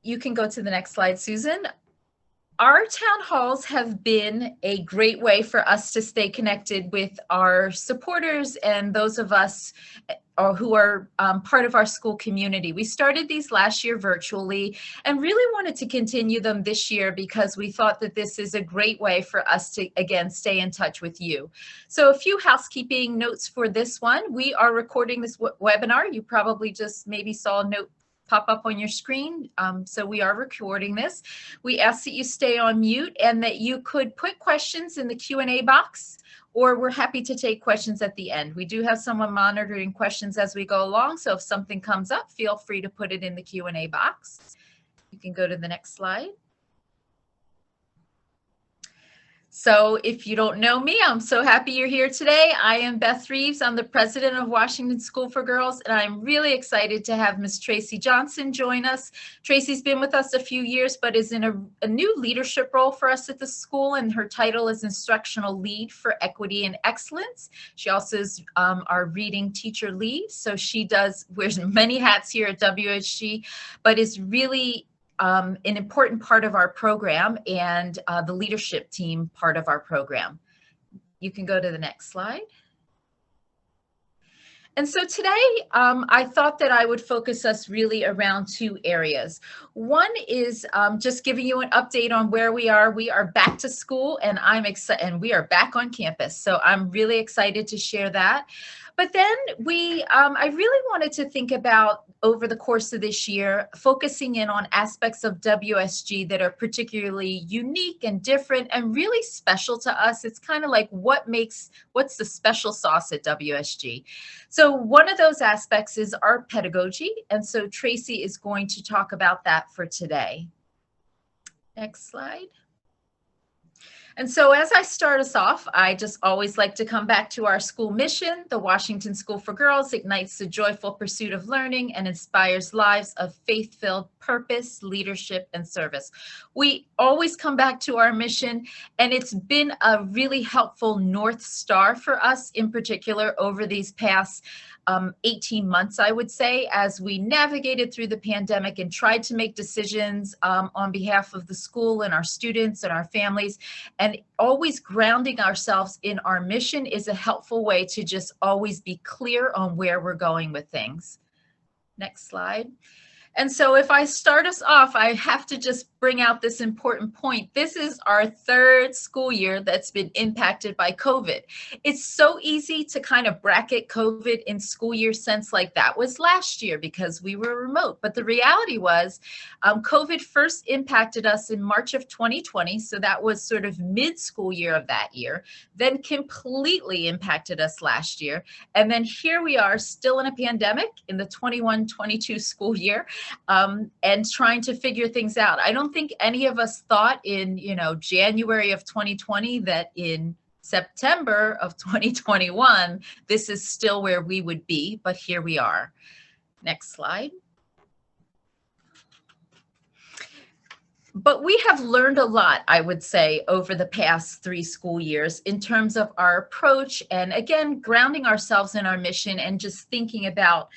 you can go to the next slide, Susan. Our town halls have been a great way for us to stay connected with our supporters and those of us who are part of our school community. We started these last year virtually and really wanted to continue them this year because we thought that this is a great way for us to, again, stay in touch with you. So a few housekeeping notes for this one. We are recording this webinar. You probably just maybe saw a note pop up on your screen. So we are recording this. We ask that you stay on mute and that you could put questions in the Q&A box, or we're happy to take questions at the end. We do have someone monitoring questions as we go along, so if something comes up, feel free to put it in the Q&A box. You can go to the next slide. So if you don't know me, I'm so happy you're here today. I am Beth Reaves. I'm the president of Washington School for Girls, and I'm really excited to have Miss Tracy Johnson join us. Tracy's been with us a few years, but is in a new leadership role for us at the school, and her title is Instructional Lead for Equity and Excellence. She also is our reading teacher lead, so she wears many hats here at WSG, but is really an important part of our program and the leadership team part of our program. You can go to the next slide. And so today, I thought that I would focus us really around two areas. One is just giving you an update on where we are. We are back to school, and I'm excited, and we are back on campus. So I'm really excited to share that. But then I really wanted to think about, over the course of this year, focusing in on aspects of WSG that are particularly unique and different and really special to us. It's kind of like what's the special sauce at WSG? So one of those aspects is our pedagogy. And so Tracy is going to talk about that for today. Next slide. And so as I start us off, I just always like to come back to our school mission. The Washington School for Girls ignites the joyful pursuit of learning and inspires lives of faith-filled purpose, leadership, and service. We always come back to our mission, and it's been a really helpful North Star for us in particular over these past 18 months, I would say, as we navigated through the pandemic and tried to make decisions on behalf of the school and our students and our families. And always grounding ourselves in our mission is a helpful way to just always be clear on where we're going with things. Next slide. And so if I start us off, I have to just bring out this important point. This is our third school year that's been impacted by COVID. It's so easy to kind of bracket COVID in school year sense like that was last year because we were remote. But the reality was COVID first impacted us in March of 2020. So that was sort of mid-school year of that year, then completely impacted us last year. And then here we are still in a pandemic in the 21-22 school year and trying to figure things out. I don't think any of us thought in, January of 2020 that in September of 2021, this is still where we would be, but here we are. Next slide. But we have learned a lot, I would say, over the past 3 school years in terms of our approach and, again, grounding ourselves in our mission and just thinking about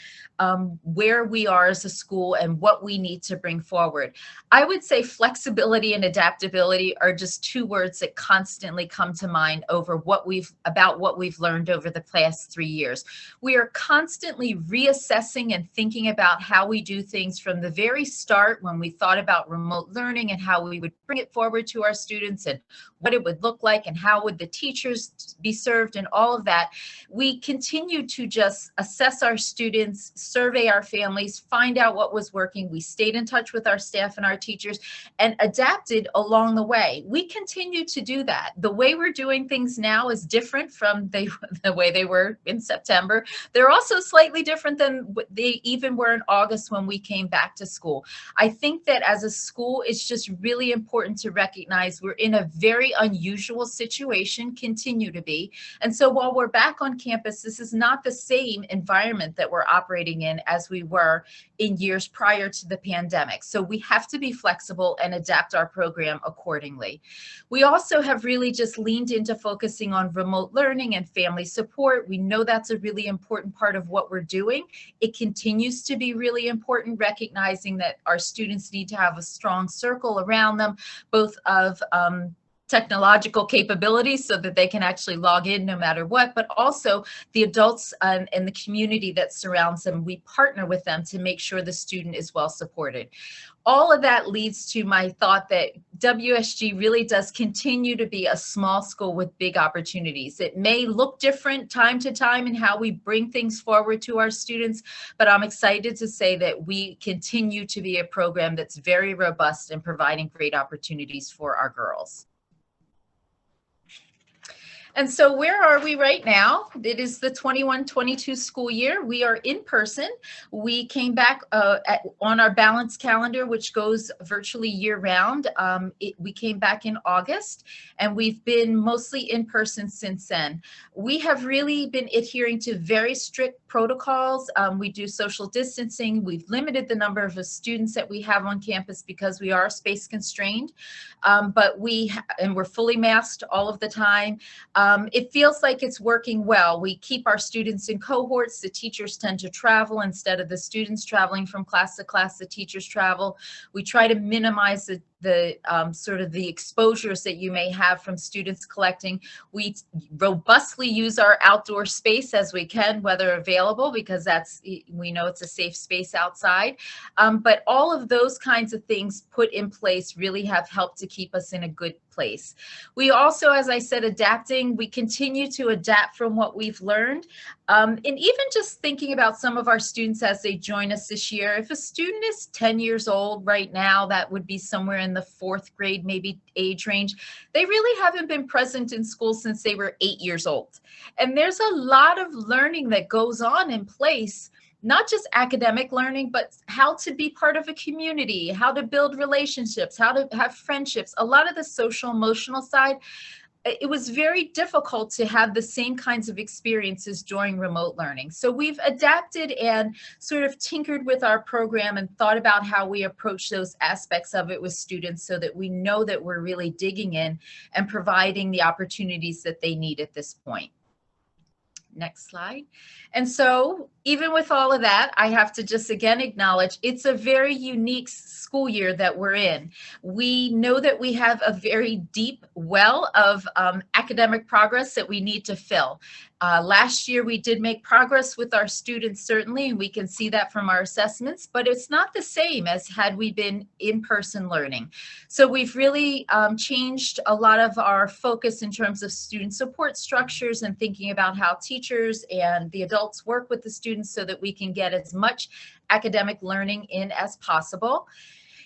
where we are as a school and what we need to bring forward. I would say flexibility and adaptability are just 2 words that constantly come to mind over what we've learned over the past 3 years. We are constantly reassessing and thinking about how we do things from the very start when we thought about remote learning and how we would bring it forward to our students and what it would look like and how would the teachers be served and all of that. We continue to just assess our students, survey our families, find out what was working. We stayed in touch with our staff and our teachers and adapted along the way. We continue to do that. The way we're doing things now is different from the way they were in September. They're also slightly different than they even were in August when we came back to school. I think that as a school, it's just is really important to recognize we're in a very unusual situation, continue to be. And so while we're back on campus, this is not the same environment that we're operating in as we were in years prior to the pandemic. So we have to be flexible and adapt our program accordingly. We also have really just leaned into focusing on remote learning and family support. We know that's a really important part of what we're doing. It continues to be really important, recognizing that our students need to have a strong circle around them, both of technological capabilities so that they can actually log in no matter what, but also the adults and the community that surrounds them. We partner with them to make sure the student is well supported. All of that leads to my thought that WSG really does continue to be a small school with big opportunities. It may look different time to time in how we bring things forward to our students, but I'm excited to say that we continue to be a program that's very robust in providing great opportunities for our girls. And so where are we right now? It is the 21-22 school year. We are in person. We came back on our balanced calendar, which goes virtually year round. We came back in August, and we've been mostly in person since then. We have really been adhering to very strict protocols. We do social distancing. We've limited the number of students that we have on campus because we are space constrained, but we're fully masked all of the time. It feels like it's working well. We keep our students in cohorts. The teachers tend to travel instead of the students traveling from class to class. The teachers travel. We try to minimize the sort of the exposures that you may have from students collecting. We robustly use our outdoor space as we can, whether available, because we know it's a safe space outside. But all of those kinds of things put in place really have helped to keep us in a good place. We also, as I said, adapting. We continue to adapt from what we've learned. And even just thinking about some of our students as they join us this year, if a student is 10 years old right now, that would be somewhere in the 4th grade, maybe age range. They really haven't been present in school since they were 8 years old. And there's a lot of learning that goes on in place, not just academic learning, but how to be part of a community, how to build relationships, how to have friendships, a lot of the social emotional side. It was very difficult to have the same kinds of experiences during remote learning. So we've adapted and sort of tinkered with our program and thought about how we approach those aspects of it with students so that we know that we're really digging in and providing the opportunities that they need at this point. Next slide. And so even with all of that, I have to just again acknowledge it's a very unique school year that we're in. We know that we have a very deep well of academic progress that we need to fill. Last year, we did make progress with our students, certainly, and we can see that from our assessments, but it's not the same as had we been in-person learning. So we've really changed a lot of our focus in terms of student support structures and thinking about how teachers and the adults work with the students so that we can get as much academic learning in as possible.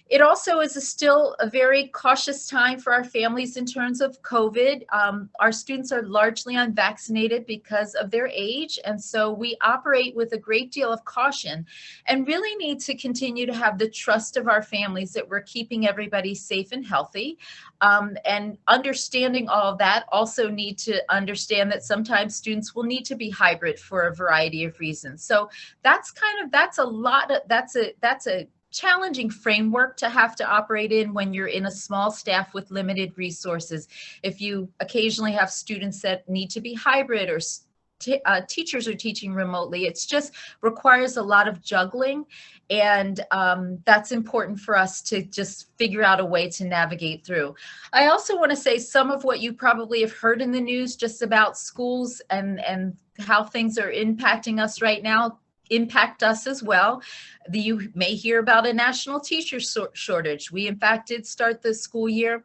It also is still a very cautious time for our families in terms of COVID. Our students are largely unvaccinated because of their age, and so we operate with a great deal of caution and really need to continue to have the trust of our families that we're keeping everybody safe and healthy. And understanding all of that, also need to understand that sometimes students will need to be hybrid for a variety of reasons. So that's a challenging framework to have to operate in when you're in a small staff with limited resources. If you occasionally have students that need to be hybrid or teachers are teaching remotely, it's just requires a lot of juggling. And that's important for us to just figure out a way to navigate through. I also want to say some of what you probably have heard in the news just about schools and how things are impacting us right now impact us as well. You may hear about a national teacher shortage. We in fact did start the school year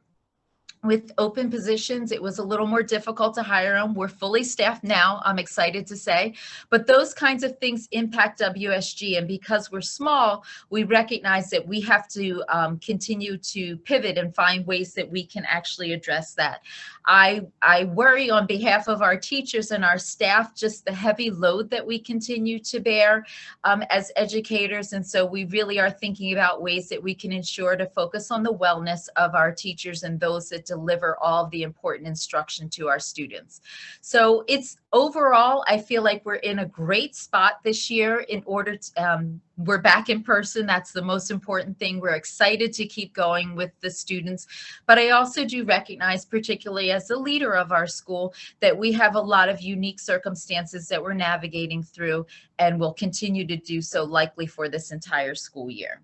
with open positions, it was a little more difficult to hire them. We're fully staffed now, I'm excited to say, but those kinds of things impact WSG. And because we're small, we recognize that we have to continue to pivot and find ways that we can actually address that. I worry on behalf of our teachers and our staff, just the heavy load that we continue to bear as educators. And so we really are thinking about ways that we can ensure to focus on the wellness of our teachers and those that deliver all of the important instruction to our students. So it's overall, I feel like we're in a great spot this year in order to, we're back in person. That's the most important thing. We're excited to keep going with the students. But I also do recognize, particularly as the leader of our school, that we have a lot of unique circumstances that we're navigating through and will continue to do so likely for this entire school year.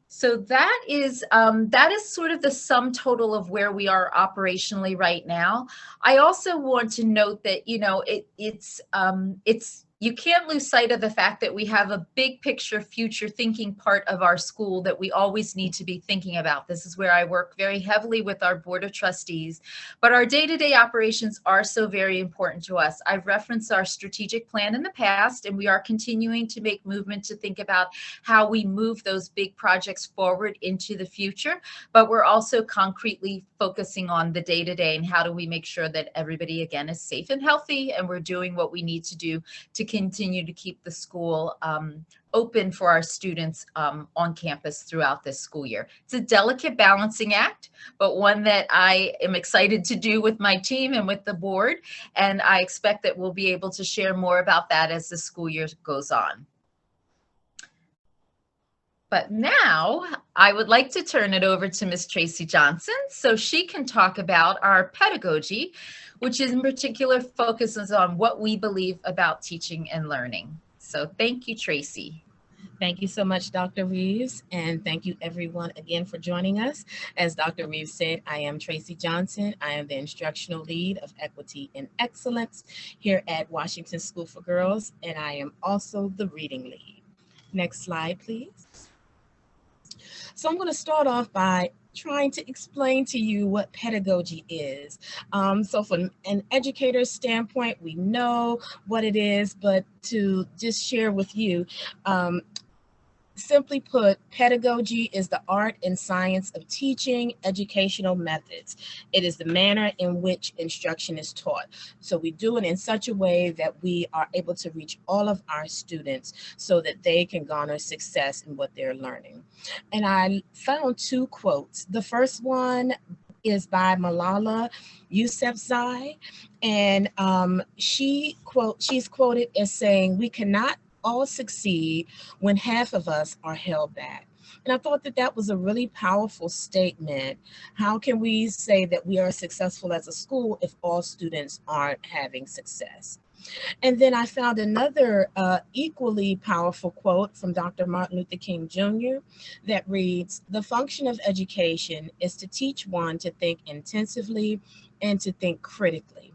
So that is sort of the sum total of where we are operationally right now. I also want to note that, you know, it's you can't lose sight of the fact that we have a big picture, future thinking part of our school that we always need to be thinking about. This is where I work very heavily with our board of trustees, but our day-to-day operations are so very important to us. I've referenced our strategic plan in the past, and we are continuing to make movement to think about how we move those big projects forward into the future, but we're also concretely focusing on the day-to-day and how do we make sure that everybody, again, is safe and healthy, and we're doing what we need to do to continue to keep the school open for our students on campus throughout this school year. It's a delicate balancing act, but one that I am excited to do with my team and with the board, and I expect that we'll be able to share more about that as the school year goes on. But now I would like to turn it over to Ms. Tracy Johnson so she can talk about our pedagogy, which in particular focuses on what we believe about teaching and learning. So thank you, Tracy. Thank you so much, Dr. Reaves, and thank you everyone again for joining us. As Dr. Reaves said, I am Tracy Johnson. I am the Instructional Lead of Equity and Excellence here at Washington School for Girls, and I am also the Reading Lead. Next slide, please. So I'm going to start off by trying to explain to you what pedagogy is. So from an educator's standpoint, we know what it is, but to just share with you, simply put, pedagogy is the art and science of teaching educational methods. It is the manner in which instruction is taught. So we do it in such a way that we are able to reach all of our students so that they can garner success in what they're learning. And I found two quotes. The first one is by Malala Yousafzai, and she's quoted as saying, "We cannot all succeed when half of us are held back." And I thought that that was a really powerful statement. How can we say that we are successful as a school if all students aren't having success? And then I found another equally powerful quote from Dr. Martin Luther King Jr. that reads, "The function of education is to teach one to think intensively and to think critically.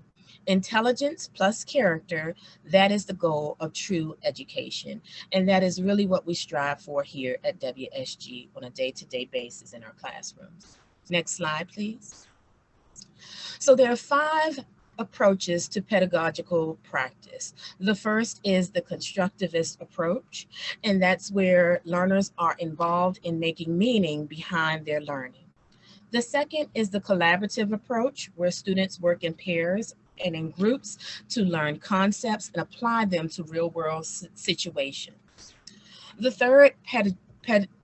Intelligence plus character, that is the goal of true education." And that is really what we strive for here at WSG on a day-to-day basis in our classrooms. Next slide, please. So there are 5 approaches to pedagogical practice. The first is the constructivist approach, and that's where learners are involved in making meaning behind their learning. The second is the collaborative approach, where students work in pairs and in groups to learn concepts and apply them to real-world situations. The third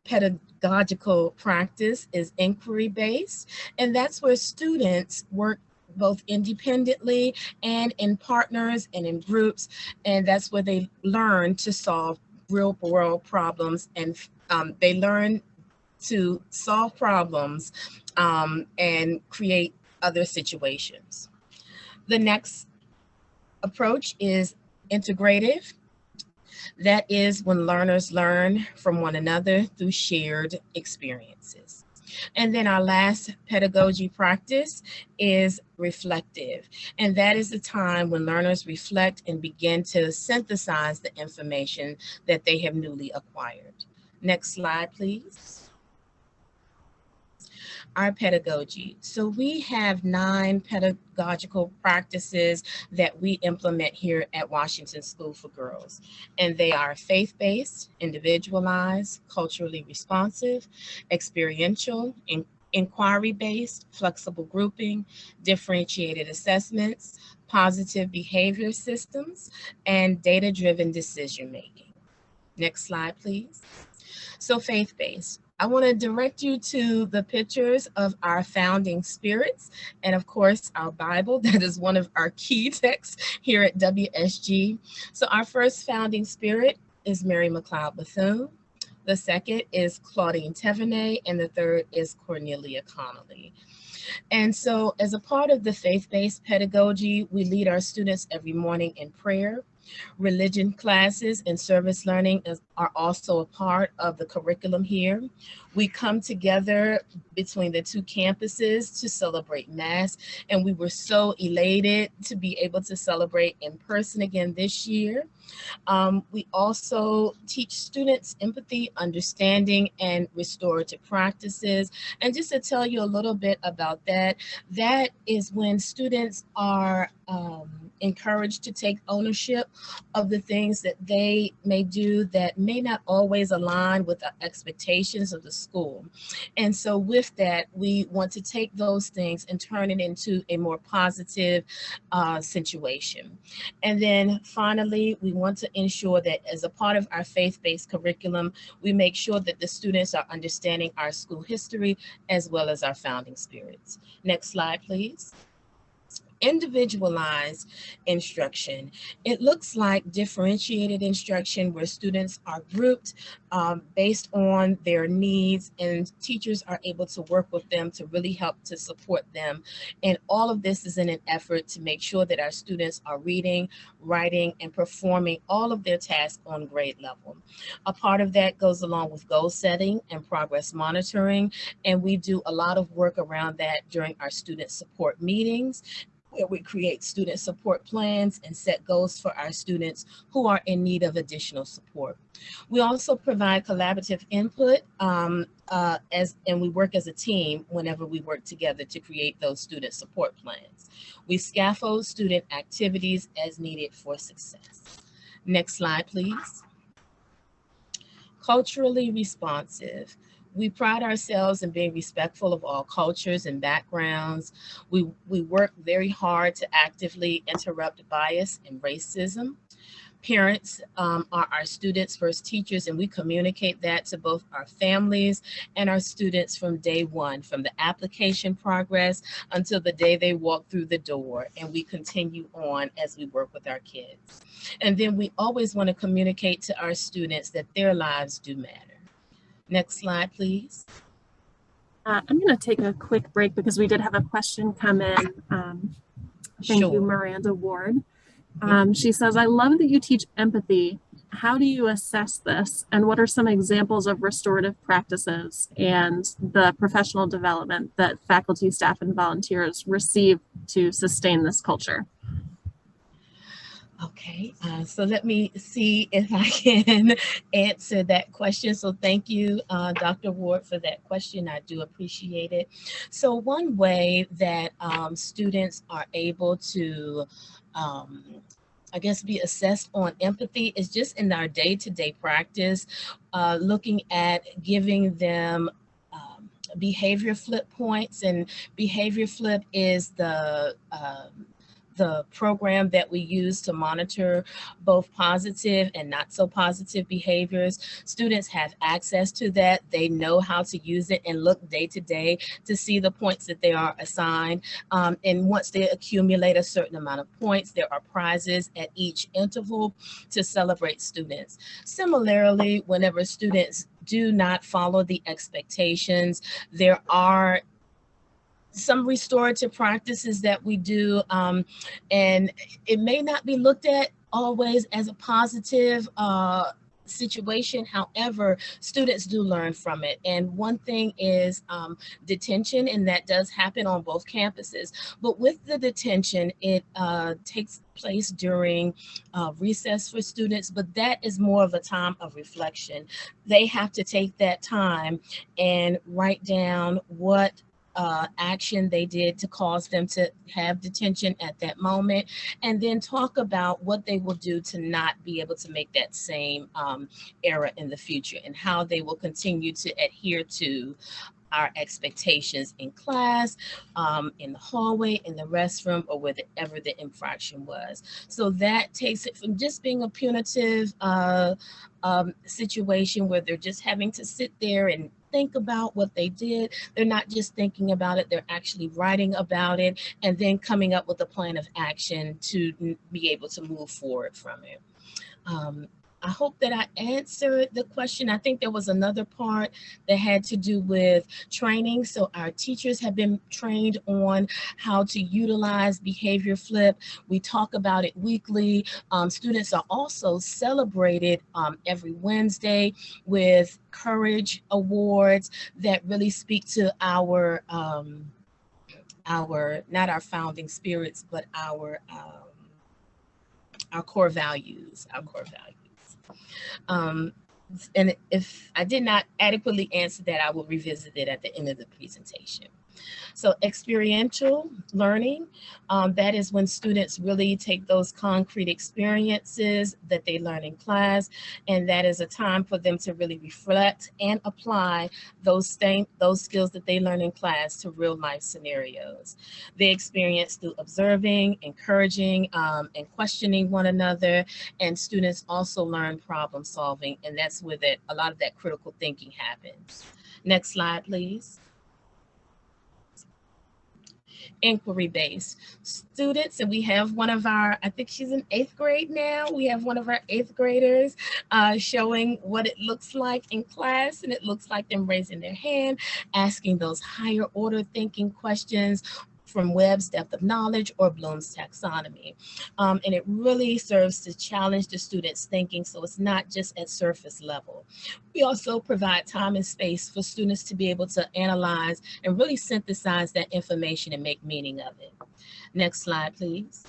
pedagogical practice is inquiry-based, and that's where students work both independently and in partners and in groups, and that's where they learn to solve real-world problems, and they learn to solve problems and create other situations. The next approach is integrative. That is when learners learn from one another through shared experiences. And then our last pedagogy practice is reflective. And that is the time when learners reflect and begin to synthesize the information that they have newly acquired. Next slide, please. our pedagogy. So we have 9 pedagogical practices that we implement here at Washington School for Girls. And they are faith-based, individualized, culturally responsive, experiential, inquiry-based, flexible grouping, differentiated assessments, positive behavior systems, and data-driven decision-making. Next slide, please. So faith-based. I want to direct you to the pictures of our founding spirits and of course our Bible. That is one of our key texts here at WSG. So our first founding spirit is Mary McLeod Bethune. The second is Claudine Tavernet, and the third is Cornelia Connolly. And so as a part of the faith-based pedagogy, we lead our students every morning in prayer. Religion classes and service learning are also a part of the curriculum here. We come together between the 2 campuses to celebrate Mass, and we were so elated to be able to celebrate in person again this year. We also teach students empathy, understanding, and restorative practices. And just to tell you a little bit about that, that is when students are encouraged to take ownership of the things that they may do that may not always align with the expectations of the school. And so with that, we want to take those things and turn it into a more positive situation. And then finally, we want to ensure that as a part of our faith-based curriculum, we make sure that the students are understanding our school history as well as our founding spirits. Next slide, please. Individualized instruction. It looks like differentiated instruction where students are grouped based on their needs, and teachers are able to work with them to really help to support them. And all of this is in an effort to make sure that our students are reading, writing, and performing all of their tasks on grade level. A part of that goes along with goal setting and progress monitoring, and we do a lot of work around that during our student support meetings, where we create student support plans and set goals for our students who are in need of additional support. We also provide collaborative input and we work as a team whenever we work together to create those student support plans. We scaffold student activities as needed for success. Next slide, please. Culturally responsive. We pride ourselves in being respectful of all cultures and backgrounds. We work very hard to actively interrupt bias and racism. Parents are our students' first teachers, and we communicate that to both our families and our students from day one, from the application progress until the day they walk through the door, and we continue on as we work with our kids. And then we always want to communicate to our students that their lives do matter. Next slide, please. I'm going to take a quick break because we did have a question come in. Thank you, Miranda Ward. She says, I love that you teach empathy. How do you assess this? And what are some examples of restorative practices and the professional development that faculty, staff, and volunteers receive to sustain this culture? Okay, so let me see if I can answer that question. So thank you, Dr. Ward, for that question. I do appreciate it. So one way that students are able to I guess be assessed on empathy is just in our day-to-day practice, looking at giving them behavior flip points. And behavior flip is the program that we use to monitor both positive and not so positive behaviors. Students have access to that. They know how to use it and look day to day to see the points that they are assigned. And once they accumulate a certain amount of points, there are prizes at each interval to celebrate students. Similarly, whenever students do not follow the expectations, there are some restorative practices that we do, and it may not be looked at always as a positive situation. However, students do learn from it. And one thing is detention, and that does happen on both campuses. But with the detention, it takes place during recess for students, but that is more of a time of reflection. They have to take that time and write down what action they did to cause them to have detention at that moment, and then talk about what they will do to not be able to make that same error in the future, and how they will continue to adhere to our expectations in class, in the hallway, in the restroom, or wherever the infraction was. So that takes it from just being a punitive situation where they're just having to sit there and think about what they did. They're not just thinking about it, they're actually writing about it and then coming up with a plan of action to be able to move forward from it. I hope that I answered the question. I think there was another part that had to do with training. So our teachers have been trained on how to utilize behavior flip. We talk about it weekly. Students are also celebrated every Wednesday with Courage Awards that really speak to our not our founding spirits, but our core values, and if I did not adequately answer that, I will revisit it at the end of the presentation. So experiential learning, that is when students really take those concrete experiences that they learn in class, and that is a time for them to really reflect and apply those skills that they learn in class to real life scenarios. They experience through observing, encouraging, and questioning one another, and students also learn problem solving, and that's where a lot of that critical thinking happens. Next slide, please. Inquiry-based students, and we have one of our, I think she's in 8th grade now. We have one of our 8th graders showing what it looks like in class, and it looks like them raising their hand, asking those higher order thinking questions from Webb's depth of knowledge or Bloom's taxonomy. And it really serves to challenge the students' thinking, so it's not just at surface level. We also provide time and space for students to be able to analyze and really synthesize that information and make meaning of it. Next slide, please.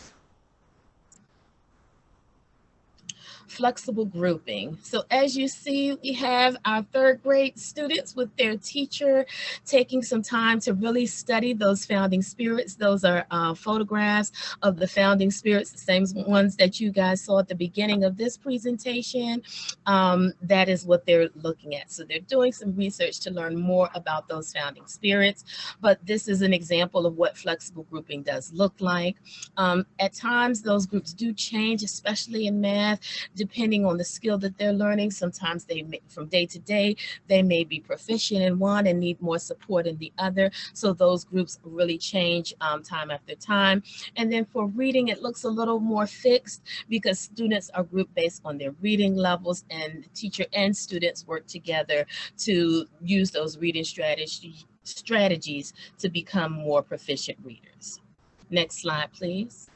Flexible grouping. So as you see, we have our 3rd grade students with their teacher taking some time to really study those founding spirits. Those are photographs of the founding spirits, the same ones that you guys saw at the beginning of this presentation. That is what they're looking at. So they're doing some research to learn more about those founding spirits, but this is an example of what flexible grouping does look like. At times, those groups do change, especially in math, depending on the skill that they're learning. Sometimes from day to day, they may be proficient in one and need more support in the other. So those groups really change time after time. And then for reading, it looks a little more fixed because students are grouped based on their reading levels, and the teacher and students work together to use those reading strategies to become more proficient readers. Next slide, please.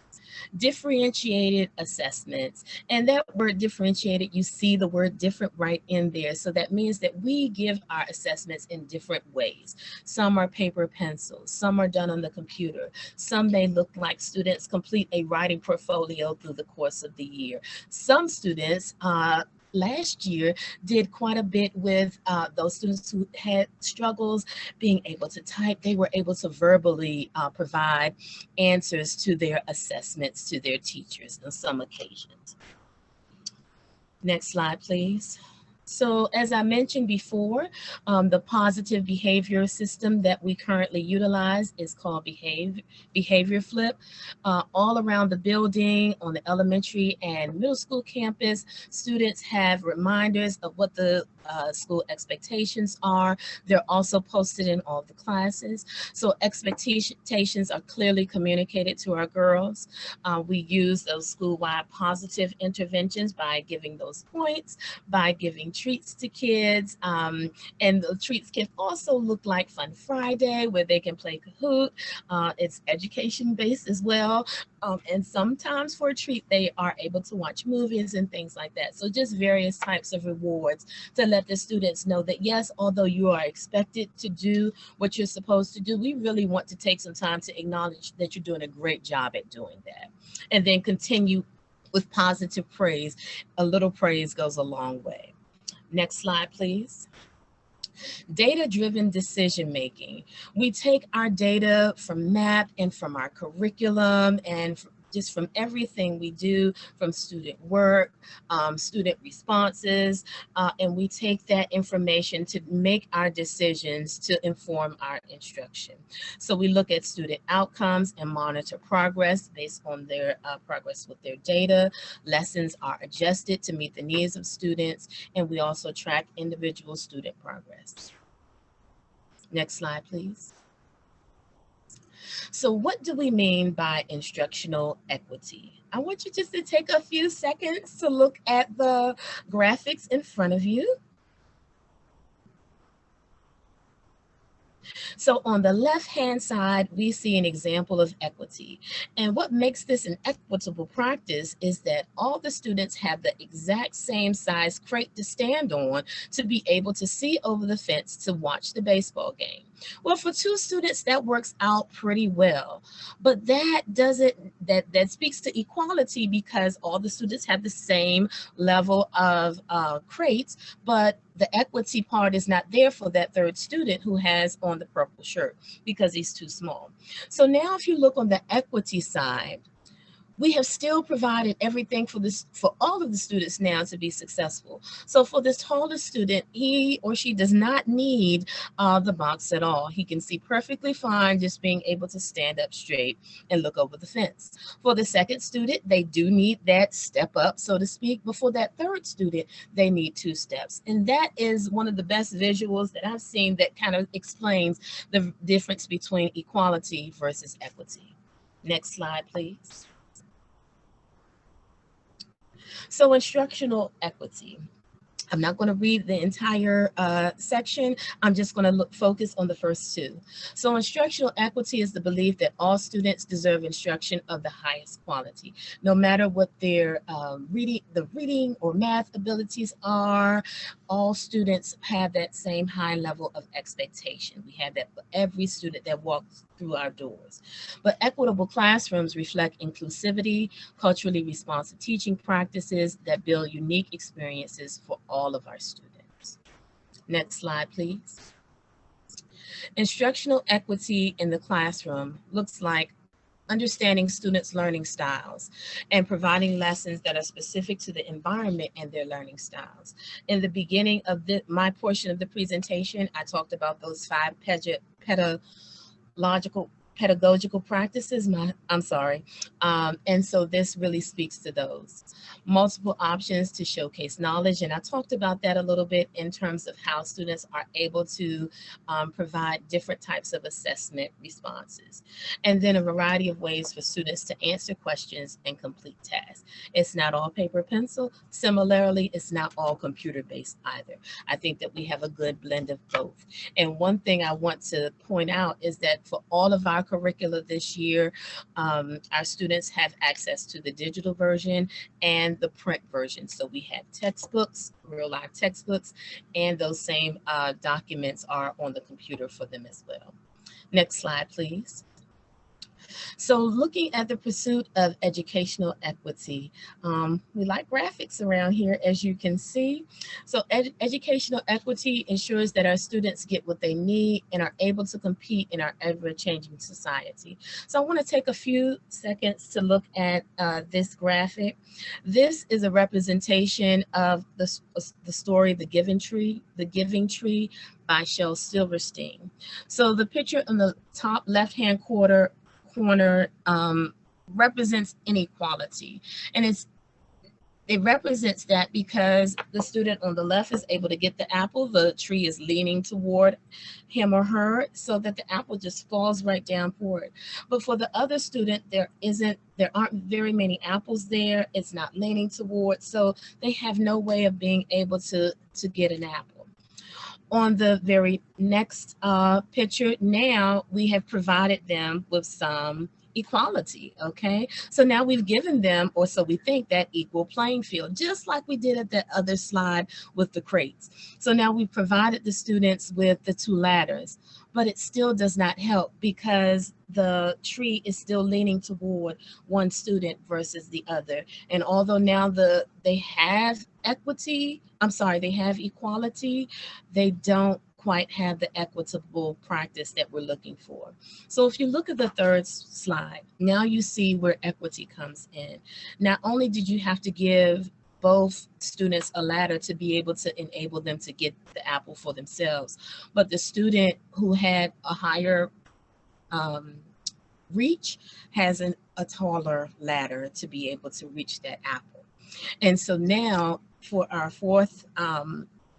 Differentiated assessments, and that word differentiated, you see the word different right in there. So that means that we give our assessments in different ways. Some are paper pencils, some are done on the computer, some may look like students complete a writing portfolio through the course of the year. Some students last year did quite a bit with those students who had struggles being able to type. They were able to verbally provide answers to their assessments to their teachers on some occasions. Next slide, please. So as I mentioned before, the positive behavior system that we currently utilize is called behavior flip. All around the building, on the elementary and middle school campus, students have reminders of what the school expectations are. They're also posted in all the classes. So expectations are clearly communicated to our girls. We use those school-wide positive interventions by giving those points, by giving treats to kids. And the treats can also look like Fun Friday, where they can play Kahoot. It's education-based as well. And sometimes for a treat, they are able to watch movies and things like that. So just various types of rewards to let the students know that, yes, although you are expected to do what you're supposed to do, we really want to take some time to acknowledge that you're doing a great job at doing that. And then continue with positive praise. A little praise goes a long way. Next slide, please. Data-driven decision-making. We take our data from MAP and from our curriculum and just from everything we do, from student work, student responses, and we take that information to make our decisions to inform our instruction. So we look at student outcomes and monitor progress based on their progress with their data. Lessons are adjusted to meet the needs of students, and we also track individual student progress. Next slide, please. So what do we mean by instructional equity? I want you just to take a few seconds to look at the graphics in front of you. So on the left-hand side, we see an example of equity. And what makes this an equitable practice is that all the students have the exact same size crate to stand on to be able to see over the fence to watch the baseball game. Well, for 2 students, that works out pretty well. But that speaks to equality because all the students have the same level of crates, but the equity part is not there for that 3rd student who has on the purple shirt because he's too small. So now if you look on the equity side, we have still provided everything for all of the students now to be successful. So for this taller student, he or she does not need the box at all. He can see perfectly fine just being able to stand up straight and look over the fence. For the 2nd student, they do need that step up, so to speak, but for that 3rd student, they need 2 steps. And that is one of the best visuals that I've seen that kind of explains the difference between equality versus equity. Next slide, please. So instructional equity. I'm not going to read the entire section. I'm just going to focus on the first 2. So instructional equity is the belief that all students deserve instruction of the highest quality, no matter what their reading or math abilities are. All students have that same high level of expectation. We have that for every student that walks through our doors. But equitable classrooms reflect inclusivity, culturally responsive teaching practices that build unique experiences for all of our students. Next slide, please. Instructional equity in the classroom looks like understanding students' learning styles and providing lessons that are specific to the environment and their learning styles. In the beginning of my portion of the presentation, I talked about those 5 pedagogical practices, and so this really speaks to those. Multiple options to showcase knowledge, and I talked about that a little bit in terms of how students are able to provide different types of assessment responses. And then a variety of ways for students to answer questions and complete tasks. It's not all paper pencil. Similarly, it's not all computer-based either. I think that we have a good blend of both. And one thing I want to point out is that for all of our curricula this year, our students have access to the digital version and the print version. So we have textbooks, real life textbooks, and those same documents are on the computer for them as well. Next slide, please. So looking at the pursuit of educational equity, we like graphics around here, as you can see. So educational equity ensures that our students get what they need and are able to compete in our ever-changing society. So I want to take a few seconds to look at this graphic. This is a representation of the story, The Giving Tree by Shel Silverstein. So the picture on the top left-hand corner represents inequality, and it represents that because the student on the left is able to get the apple, the tree is leaning toward him or her so that the apple just falls right down for it. But for the other student, there aren't very many apples there. It's not leaning toward, so they have no way of being able to get an apple. On the very next picture, now we have provided them with some equality, okay? So now we've given them, or so we think, that equal playing field, just like we did at that other slide with the crates. So now we've provided the students with the 2 ladders, but it still does not help because the tree is still leaning toward one student versus the other. And although now they have equality, they don't quite have the equitable practice that we're looking for. So if you look at the third slide, now you see where equity comes in. Not only did you have to give both students a ladder to be able to enable them to get the apple for themselves, but the student who had a higher reach has a taller ladder to be able to reach that apple. And so now for our fourth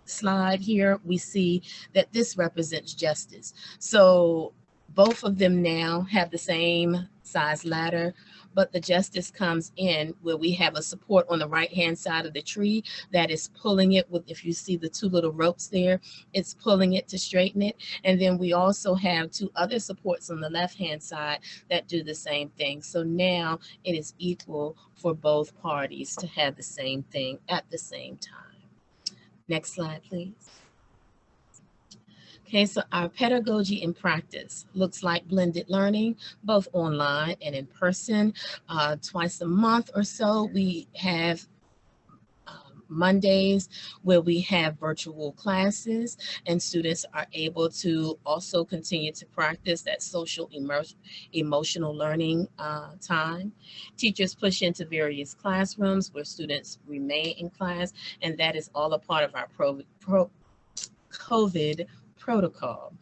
slide here, we see that this represents justice. So both of them now have the same size ladder, but the justice comes in where we have a support on the right-hand side of the tree that is pulling it with, if you see the two little ropes there, it's pulling it to straighten it. And then we also have two other supports on the left-hand side that do the same thing. So now it is equal for both parties to have the same thing at the same time. Next slide, please. Okay, so our pedagogy in practice looks like blended learning, both online and in person. Twice a month or so, we have Mondays where we have virtual classes, and students are able to also continue to practice that social emotional learning time. Teachers push into various classrooms where students remain in class, and that is all a part of our COVID protocol.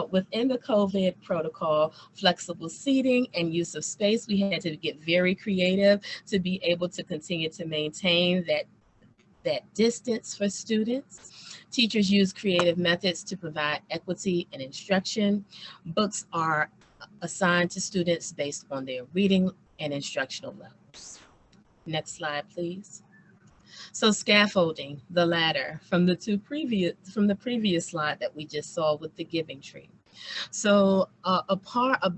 Within the COVID protocol, flexible seating and use of space, we had to get very creative to be able to continue to maintain that distance for students. Teachers use creative methods to provide equity and instruction. Books are assigned to students based on their reading and instructional levels. Next slide, please. So scaffolding, the ladder from the previous slide that we just saw with the giving tree. So a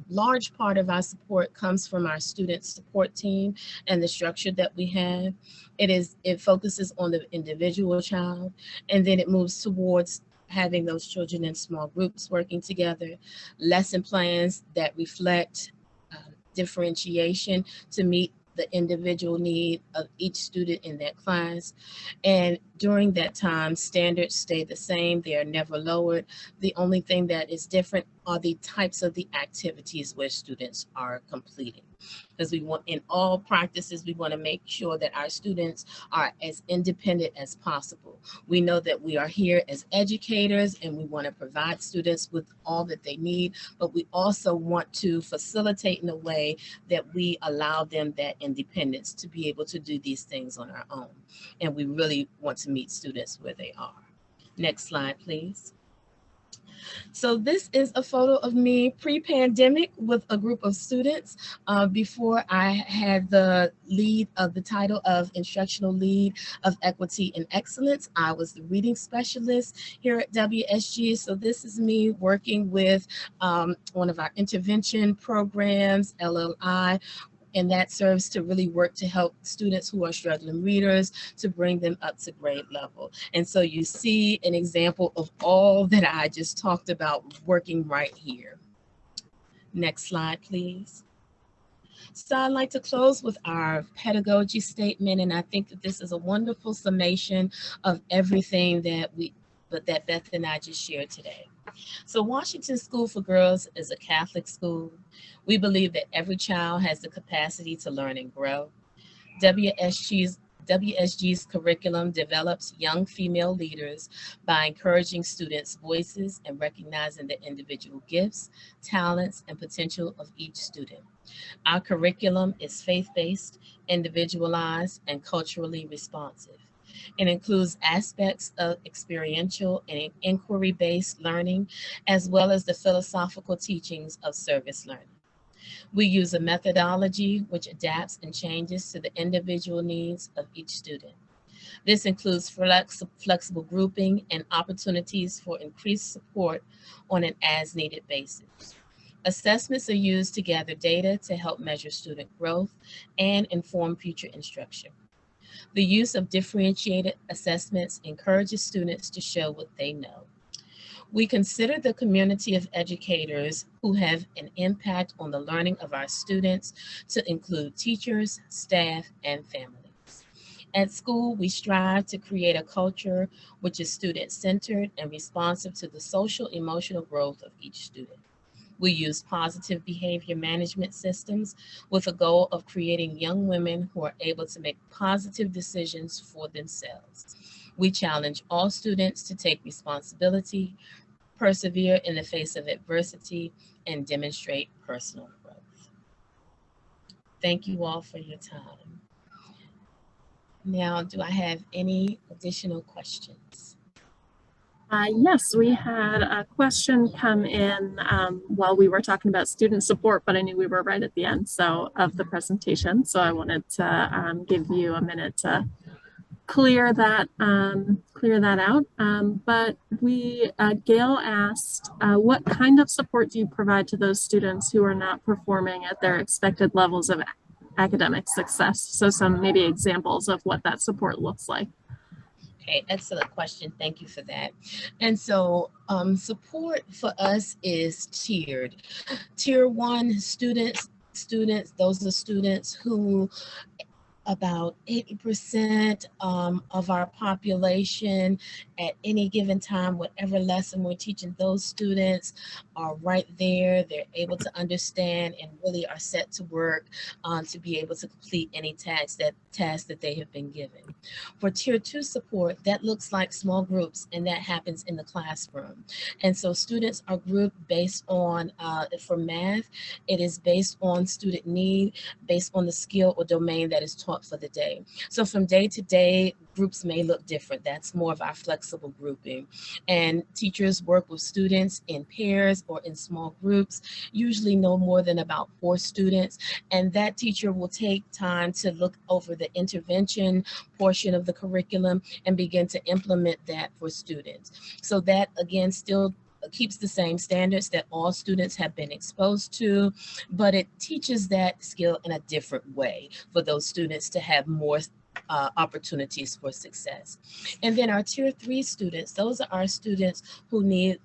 large part of our support comes from our student support team and the structure that we have. It focuses on the individual child, and then it moves towards having those children in small groups working together, lesson plans that reflect differentiation to meet the individual need of each student in that class. And during that time, standards stay the same. They are never lowered. The only thing that is different are the types of the activities where students are completing. Because we want, in all practices, we want to make sure that our students are as independent as possible. We know that we are here as educators and we want to provide students with all that they need, but we also want to facilitate in a way that we allow them that independence to be able to do these things on our own. And we really want to meet students where they are. Next slide, please. So this is a photo of me pre-pandemic with a group of students. Before I had the lead of the title of Instructional Lead of Equity and Excellence, I was the reading specialist here at WSG. So this is me working with one of our intervention programs, LLI, and that serves to really work to help students who are struggling readers to bring them up to grade level. And so you see an example of all that I just talked about working right here. Next slide, please. So I'd like to close with our pedagogy statement, and I think that this is a wonderful summation of everything that Beth and I just shared today. So Washington School for Girls is a Catholic school. We believe that every child has the capacity to learn and grow. WSG's curriculum develops young female leaders by encouraging students' voices and recognizing the individual gifts, talents, and potential of each student. Our curriculum is faith-based, individualized, and culturally responsive. It includes aspects of experiential and inquiry-based learning, as well as the philosophical teachings of service learning. We use a methodology which adapts and changes to the individual needs of each student. This includes flexible grouping and opportunities for increased support on an as-needed basis. Assessments are used to gather data to help measure student growth and inform future instruction. The use of differentiated assessments encourages students to show what they know. We consider the community of educators who have an impact on the learning of our students to include teachers, staff, and families. At school, we strive to create a culture which is student-centered and responsive to the social emotional growth of each student. We use positive behavior management systems with a goal of creating young women who are able to make positive decisions for themselves. We challenge all students to take responsibility, persevere in the face of adversity, and demonstrate personal growth. Thank you all for your time. Now, do I have any additional questions? Yes, we had a question come in while we were talking about student support, but I knew we were right at the end of the presentation. So I wanted to give you a minute to clear that out. But Gail asked, what kind of support do you provide to those students who are not performing at their expected levels of academic success? So some maybe examples of what that support looks like. Okay, excellent question. Thank you for that. And so support for us is tiered. Tier 1 students, those are students who about 80% of our population at any given time, whatever lesson we're teaching, those students are right there. They're able to understand and really are set to work to be able to complete any task that they have been given. For tier 2 support, that looks like small groups, and that happens in the classroom. And so students are grouped based on, for math, it is based on student need, based on the skill or domain that is taught for the day. So from day to day, groups may look different. That's more of our flexible grouping. And teachers work with students in pairs or in small groups, usually no more than about 4 students. And that teacher will take time to look over the intervention portion of the curriculum and begin to implement that for students. So that, again, still keeps the same standards that all students have been exposed to, but it teaches that skill in a different way for those students to have more opportunities for success. And then our tier 3 students, those are our students who need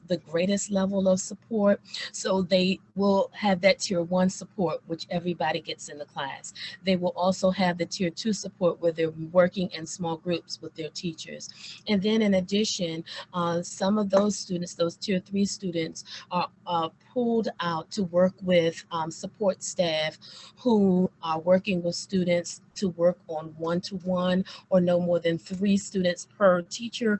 the greatest level of support. So they will have that tier 1 support, which everybody gets in the class. They will also have the tier 2 support where they're working in small groups with their teachers. And then in addition, some of those students, those tier 3 students, are pulled out to work with support staff who are working with students to work on one-to-one or no more than 3 students per teacher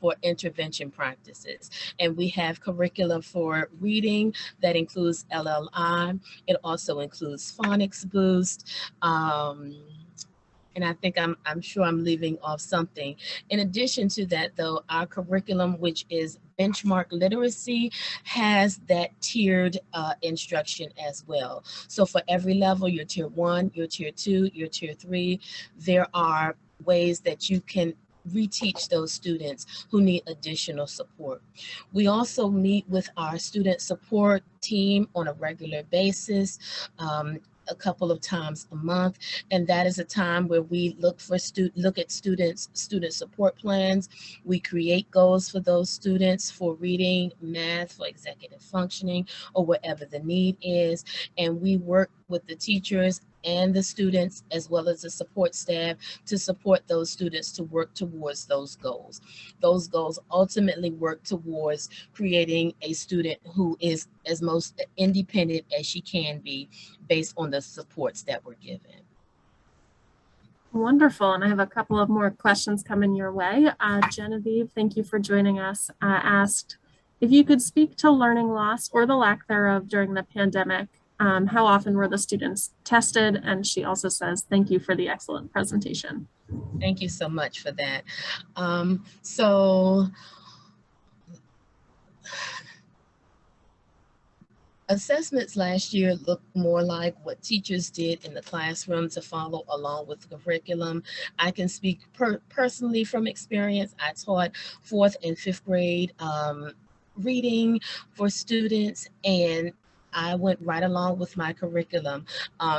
for intervention practices. And we have curriculum for reading that includes LLI. It also includes phonics boost. And I think I'm sure I'm leaving off something. In addition to that, though, our curriculum, which is benchmark literacy, has that tiered instruction as well. So for every level, your tier 1, your tier 2, your tier 3, there are ways that you can reteach those students who need additional support. We also meet with our student support team on a regular basis. A couple of times a month, and that is a time where we look at student support plans. We create goals for those students for reading, math, for executive functioning, or whatever the need is, and we work with the teachers and the students as well as the support staff to support those students to work towards those goals. Those goals ultimately work towards creating a student who is as most independent as she can be based on the supports that were given. Wonderful. And I have a couple of more questions coming your way. Genevieve, thank you for joining us, asked if you could speak to learning loss or the lack thereof during the pandemic. How often were the students tested? And she also says, thank you for the excellent presentation. Thank you so much for that. So assessments last year looked more like what teachers did in the classroom to follow along with the curriculum. I can speak personally from experience. I taught 4th and 5th grade reading for students, and I went right along with my curriculum.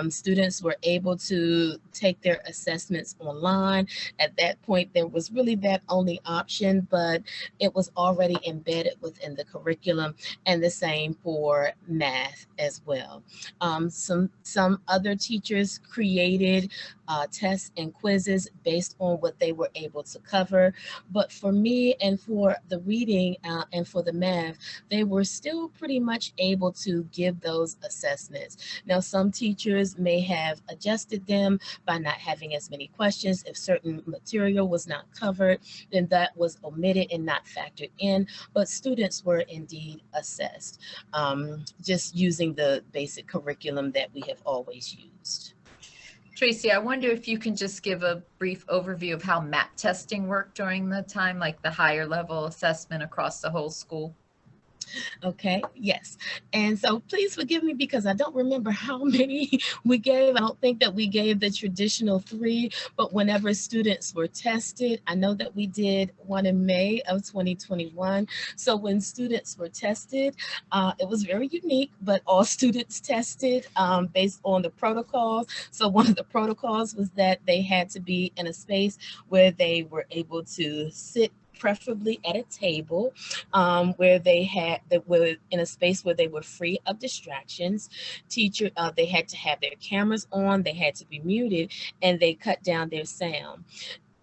Students were able to take their assessments online. At that point, there was really that only option, but it was already embedded within the curriculum, and the same for math as well. Some other teachers created tests and quizzes based on what they were able to cover. But for me and for the reading and for the math, they were still pretty much able to give those assessments. Now, some teachers may have adjusted them by not having as many questions. If certain material was not covered, then that was omitted and not factored in, but students were indeed assessed, just using the basic curriculum that we have always used. Tracy, I wonder if you can just give a brief overview of how map testing worked during the time, like the higher level assessment across the whole school. Okay, yes. And so please forgive me because I don't remember how many we gave. I don't think that we gave the traditional 3, but whenever students were tested, I know that we did one in May of 2021. So when students were tested, it was very unique, but all students tested based on the protocols. So one of the protocols was that they had to be in a space where they were able to sit, preferably at a table, where they were in a space where they were free of distractions. They had to have their cameras on, they had to be muted, and they cut down their sound.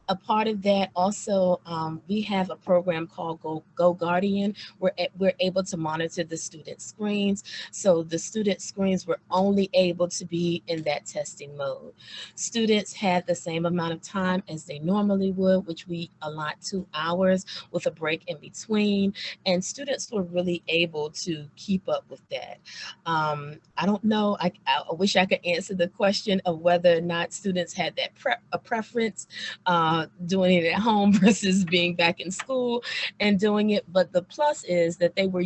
A part of that also, we have a program called Go Guardian, where we're able to monitor the student screens. So the student screens were only able to be in that testing mode. Students had the same amount of time as they normally would, which we allot 2 hours with a break in between. And students were really able to keep up with that. I don't know, I wish I could answer the question of whether or not students had that a preference, doing it at home versus being back in school and doing it. But the plus is that they were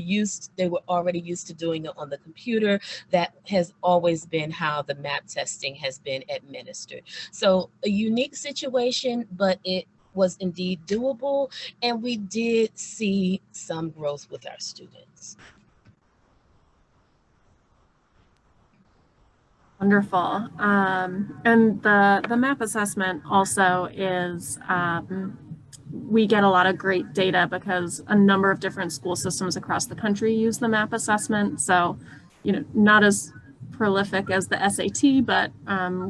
already used to doing it on the computer. That has always been how the map testing has been administered. So a unique situation, but it was indeed doable, and we did see some growth with our students. Wonderful. And the MAP assessment also is, we get a lot of great data because a number of different school systems across the country use the MAP assessment. So, not as prolific as the SAT, but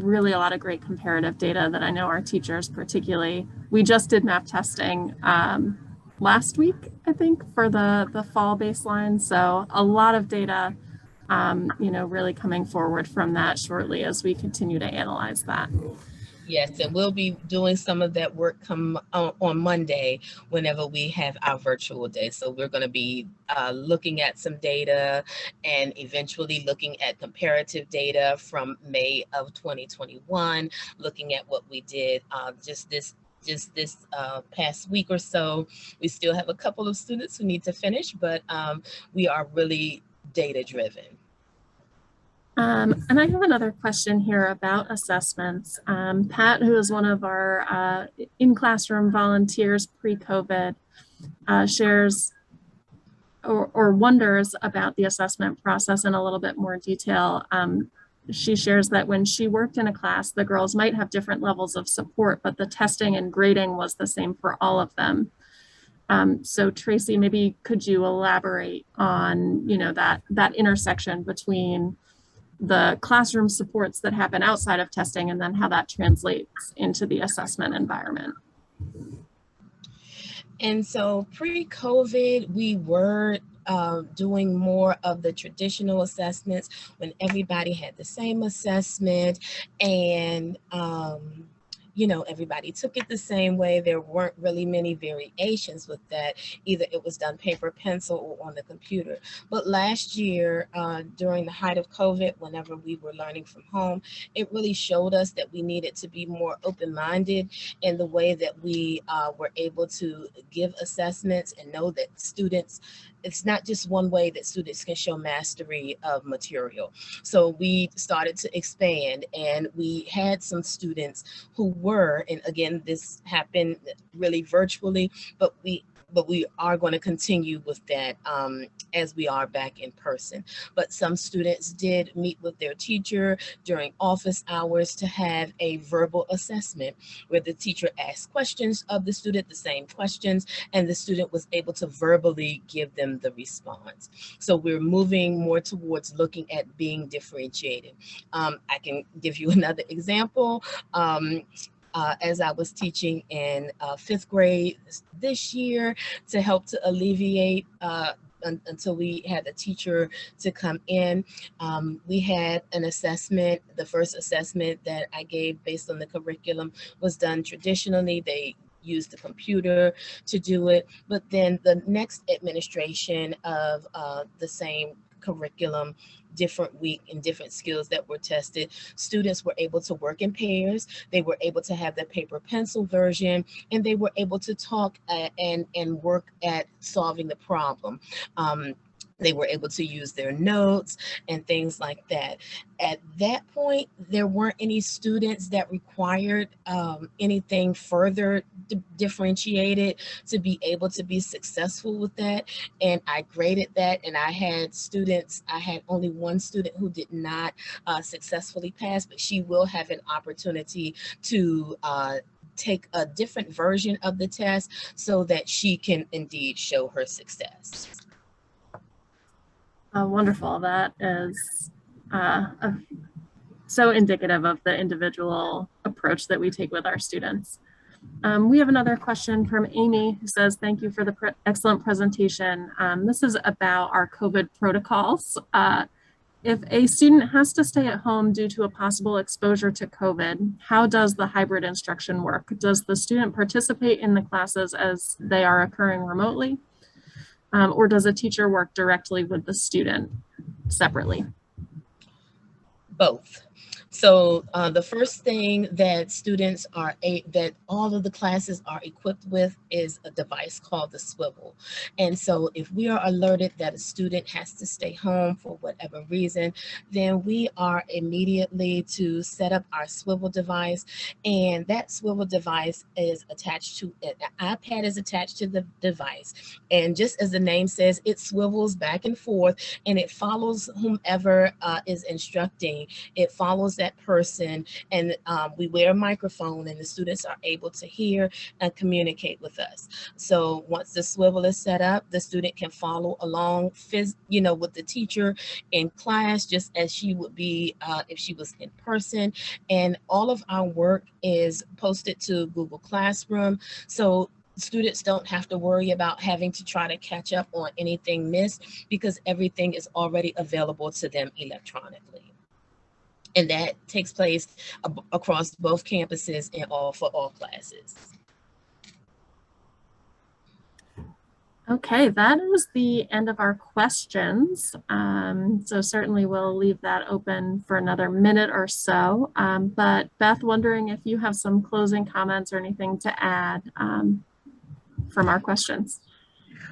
really a lot of great comparative data that I know our teachers particularly. We just did MAP testing last week, I think, for the fall baseline. So a lot of data, really coming forward from that shortly as we continue to analyze that. Yes, and we'll be doing some of that work on Monday whenever we have our virtual day. So we're going to be looking at some data and eventually looking at comparative data from May of 2021, looking at what we did just this past week or so. We still have a couple of students who need to finish, but we are really data driven. And I have another question here about assessments. Pat, who is one of our in-classroom volunteers pre-COVID, shares or wonders about the assessment process in a little bit more detail. She shares that when she worked in a class, the girls might have different levels of support, but the testing and grading was the same for all of them. So Tracy, maybe could you elaborate on, that intersection between the classroom supports that happen outside of testing and then how that translates into the assessment environment? And so pre-COVID, we were doing more of the traditional assessments when everybody had the same assessment, and everybody took it the same way. There weren't really many variations with that. Either it was done paper, pencil, or on the computer. But last year, during the height of COVID, whenever we were learning from home, it really showed us that we needed to be more open-minded in the way that we were able to give assessments and know that students, it's not just one way that students can show mastery of material. So we started to expand, and we had some students who were, and again, this happened really virtually, but we but we are going to continue with that as we are back in person. But some students did meet with their teacher during office hours to have a verbal assessment where the teacher asked questions of the student, the same questions, and the student was able to verbally give them the response. So we're moving more towards looking at being differentiated. I can give you another example. As I was teaching in fifth grade this year to help to alleviate until we had a teacher to come in. We had an assessment. The first assessment that I gave based on the curriculum was done traditionally. They used the computer to do it. But then the next administration of the same curriculum, different week and different skills that were tested, students were able to work in pairs. They were able to have the paper pencil version, and they were able to talk and work at solving the problem. They were able to use their notes and things like that. At that point, there weren't any students that required anything further differentiated to be able to be successful with that. And I graded that, and I had students, I had only one student who did not successfully pass, but she will have an opportunity to take a different version of the test so that she can indeed show her success. Wonderful. That is so indicative of the individual approach that we take with our students. We have another question from Amy who says, thank you for the excellent presentation. This is about our COVID protocols. If a student has to stay at home due to a possible exposure to COVID, how does the hybrid instruction work? Does the student participate in the classes as they are occurring remotely? Or does a teacher work directly with the student separately? Both. So the first thing that students are, that all of the classes are equipped with is a device called the swivel. And so if we are alerted that a student has to stay home for whatever reason, then we are immediately to set up our swivel device. And that swivel device is attached to, an iPad is attached to the device. And just as the name says, it swivels back and forth, and it follows whomever is instructing. It follows that person, and we wear a microphone, and the students are able to hear and communicate with us. So once the swivel is set up, the student can follow along with the teacher in class, just as she would be if she was in person. And all of our work is posted to Google Classroom, so students don't have to worry about having to try to catch up on anything missed, because everything is already available to them electronically. And that takes place across both campuses and for all classes. Okay, that is the end of our questions. So certainly we'll leave that open for another minute or so. But Beth, wondering if you have some closing comments or anything to add from our questions.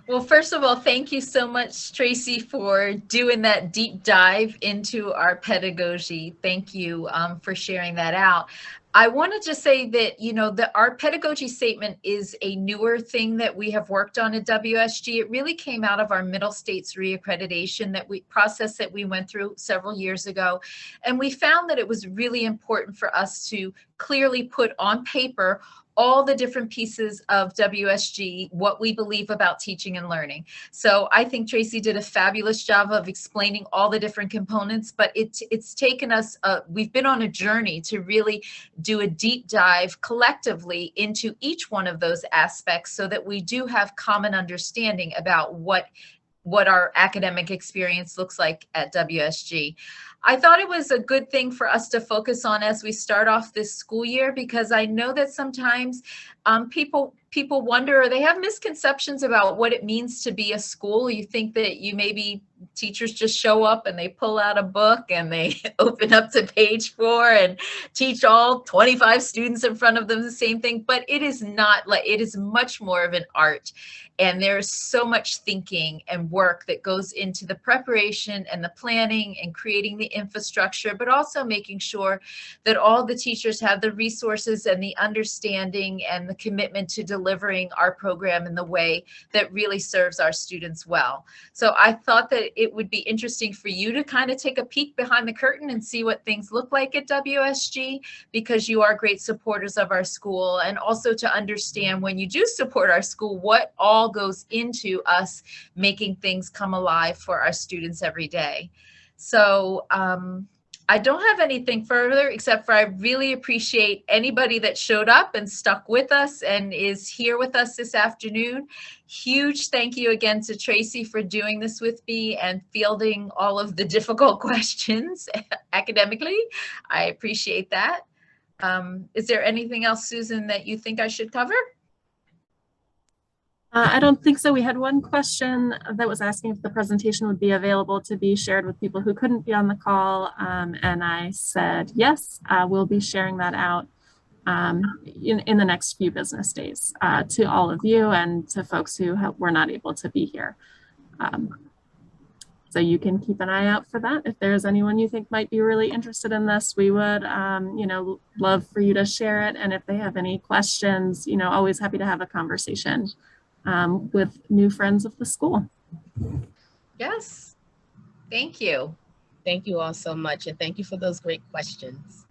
Well, first of all, thank you so much, Tracy, for doing that deep dive into our pedagogy. Thank you for sharing that out. I want to just say that, our pedagogy statement is a newer thing that we have worked on at WSG. It really came out of our Middle States reaccreditation process that we went through several years ago. And we found that it was really important for us to clearly put on paper all the different pieces of WSG, what we believe about teaching and learning. So I think Tracy did a fabulous job of explaining all the different components, but it's taken us, we've been on a journey to really do a deep dive collectively into each one of those aspects so that we do have common understanding about what our academic experience looks like at WSG. I thought it was a good thing for us to focus on as we start off this school year, because I know that sometimes people wonder, or they have misconceptions about what it means to be a school. You think that maybe teachers just show up and they pull out a book and they open up to page 4 and teach all 25 students in front of them the same thing, but it is not. It is much more of an art. And there's so much thinking and work that goes into the preparation and the planning and creating the infrastructure, but also making sure that all the teachers have the resources and the understanding and the commitment to delivering our program in the way that really serves our students well. So I thought that it would be interesting for you to kind of take a peek behind the curtain and see what things look like at WSG, because you are great supporters of our school, and also to understand when you do support our school, what all goes into us making things come alive for our students every day. So I don't have anything further, except for I really appreciate anybody that showed up and stuck with us and is here with us this afternoon. Huge thank you again to Tracy for doing this with me and fielding all of the difficult questions academically. I appreciate that. Is there anything else, Susan, that you think I should cover? I don't think so. We had one question that was asking if the presentation would be available to be shared with people who couldn't be on the call. And I said, yes, we'll be sharing that out in the next few business days to all of you and to folks who were not able to be here. So you can keep an eye out for that. If there's anyone you think might be really interested in this, we would, love for you to share it. And if they have any questions, always happy to have a conversation with new friends of the school. Yes. Thank you. Thank you all so much. And thank you for those great questions.